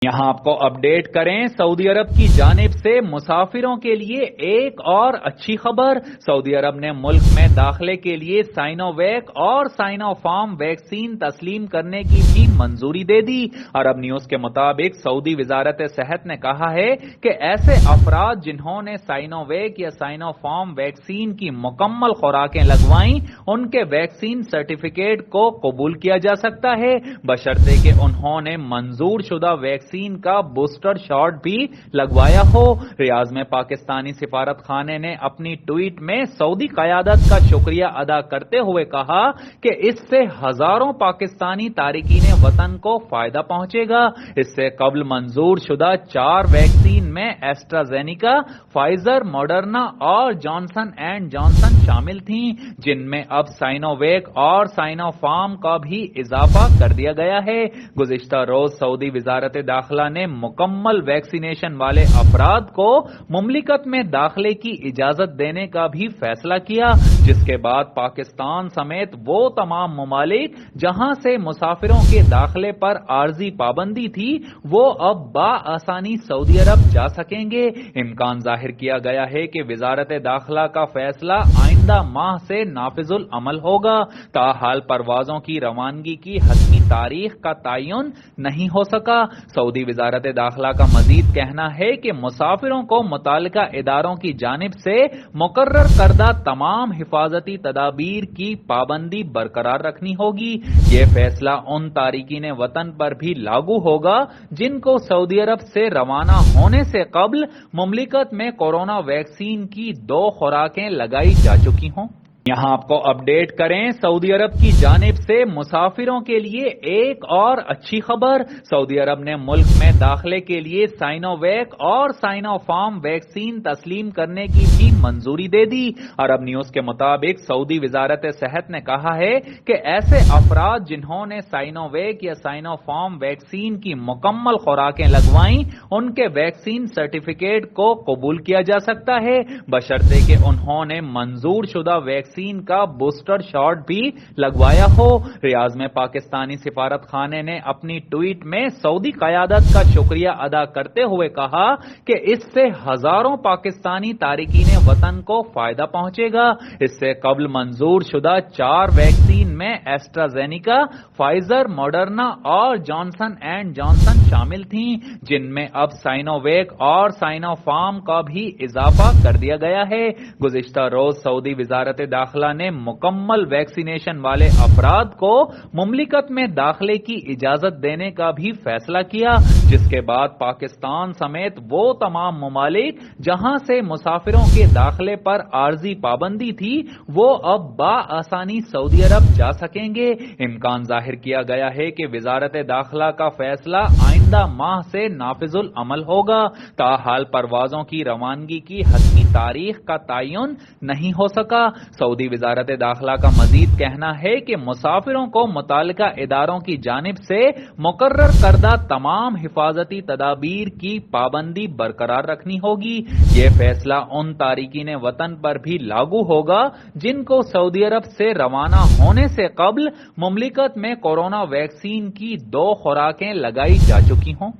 یہاں آپ کو اپڈیٹ کریں، سعودی عرب کی جانب سے مسافروں کے لیے ایک اور اچھی خبر۔ سعودی عرب نے ملک میں داخلے کے لیے سائنو ویک اور سائنو فارم ویکسین تسلیم کرنے کی بھی منظوری دے دی۔ عرب نیوز کے مطابق سعودی وزارت صحت نے کہا ہے کہ ایسے افراد جنہوں نے سائنو ویک یا سائنو فارم ویکسین کی مکمل خوراکیں لگوائیں، ان کے ویکسین سرٹیفکیٹ کو قبول کیا جا سکتا ہے، بشرطے کہ انہوں نے منظور شدہ ویکسین کا بوسٹر شاٹ بھی لگوایا ہو۔ ریاض میں پاکستانی سفارت خانے نے اپنی ٹویٹ میں سعودی قیادت کا شکریہ ادا کرتے ہوئے کہا کہ اس سے ہزاروں پاکستانی تارکین وطن کو فائدہ پہنچے گا۔ اس سے قبل منظور شدہ 4 ویکسین میں ایسٹرازینیکا، فائزر، ماڈرنا اور جانسن اینڈ جانسن شامل تھیں، جن میں اب سائنو ویک اور سائنو فارم کا بھی اضافہ کر دیا گیا ہے۔ گزشتہ روز سعودی وزارت داخلہ نے مکمل ویکسینیشن والے افراد کو مملکت میں داخلے کی اجازت دینے کا بھی فیصلہ کیا، جس کے بعد پاکستان سمیت وہ تمام ممالک جہاں سے مسافروں کے داخلے پر عارضی پابندی تھی، وہ اب بآسانی سعودی عرب جا سکیں گے۔ امکان ظاہر کیا گیا ہے کہ وزارت داخلہ کا فیصلہ آئندہ ماہ سے نافذ العمل ہوگا۔ تاحال پروازوں کی روانگی کی حتمی تاریخ کا تعین نہیں ہو سکا۔ سعودی وزارت داخلہ کا مزید کہنا ہے کہ مسافروں کو متعلقہ اداروں کی جانب سے مقرر کردہ تمام حفاظتی تدابیر کی پابندی برقرار رکھنی ہوگی۔ یہ فیصلہ ان تارکین وطن پر بھی لاگو ہوگا جن کو سعودی عرب سے روانہ ہونے سے قبل مملکت میں کورونا ویکسین کی 2 خوراکیں لگائی جا چکی ہوں۔ یہاں آپ کو اپڈیٹ کریں، سعودی عرب کی جانب سے مسافروں کے لیے ایک اور اچھی خبر۔ سعودی عرب نے ملک میں داخلے کے لیے سائنو ویک اور سائنو فارم ویکسین تسلیم کرنے کی بھی منظوری دے دی۔ عرب نیوز کے مطابق سعودی وزارت صحت نے کہا ہے کہ ایسے افراد جنہوں نے سائنو ویک یا سائنو فارم ویکسین کی مکمل خوراکیں لگوائیں، ان کے ویکسین سرٹیفکیٹ کو قبول کیا جا سکتا ہے، بشرطے کہ انہوں نے منظور شدہ ویکسین کا بوسٹر شاٹ بھی لگوایا ہو۔ ریاض میں پاکستانی سفارت خانے نے اپنی ٹویٹ میں سعودی قیادت کا شکریہ ادا کرتے ہوئے کہا کہ اس سے ہزاروں پاکستانی تارکین وطن کو فائدہ پہنچے گا۔ اس سے قبل منظور شدہ 4 ویکسین میں ایسٹرازینیکا، فائزر، ماڈرنا اور جانسن اینڈ جانسن شامل تھیں، جن میں اب سائنو ویک اور سائنو فارم کا بھی اضافہ کر دیا گیا ہے۔ گزشتہ روز سعودی وزارت داخلہ نے مکمل ویکسینیشن والے افراد کو مملکت میں داخلے کی اجازت دینے کا بھی فیصلہ کیا، جس کے بعد پاکستان سمیت وہ تمام ممالک جہاں سے مسافروں کے داخلے پر عارضی پابندی تھی، وہ اب بآسانی سعودی عرب جا سکیں گے۔ امکان ظاہر کیا گیا ہے کہ وزارت داخلہ کا فیصلہ آئندہ ماہ سے نافذ العمل ہوگا۔ تاحال پروازوں کی روانگی کی حتمی تاریخ کا تعین نہیں ہو سکا۔ سعودی وزارت داخلہ کا مزید کہنا ہے کہ مسافروں کو متعلقہ اداروں کی جانب سے مقرر کردہ تمام حفاظتی تدابیر کی پابندی برقرار رکھنی ہوگی۔ یہ فیصلہ ان تارکین وطن پر بھی لاگو ہوگا جن کو سعودی عرب سے روانہ ہونے سے قبل مملکت میں کورونا ویکسین کی 2 خوراکیں لگائی جا چکی ہوں۔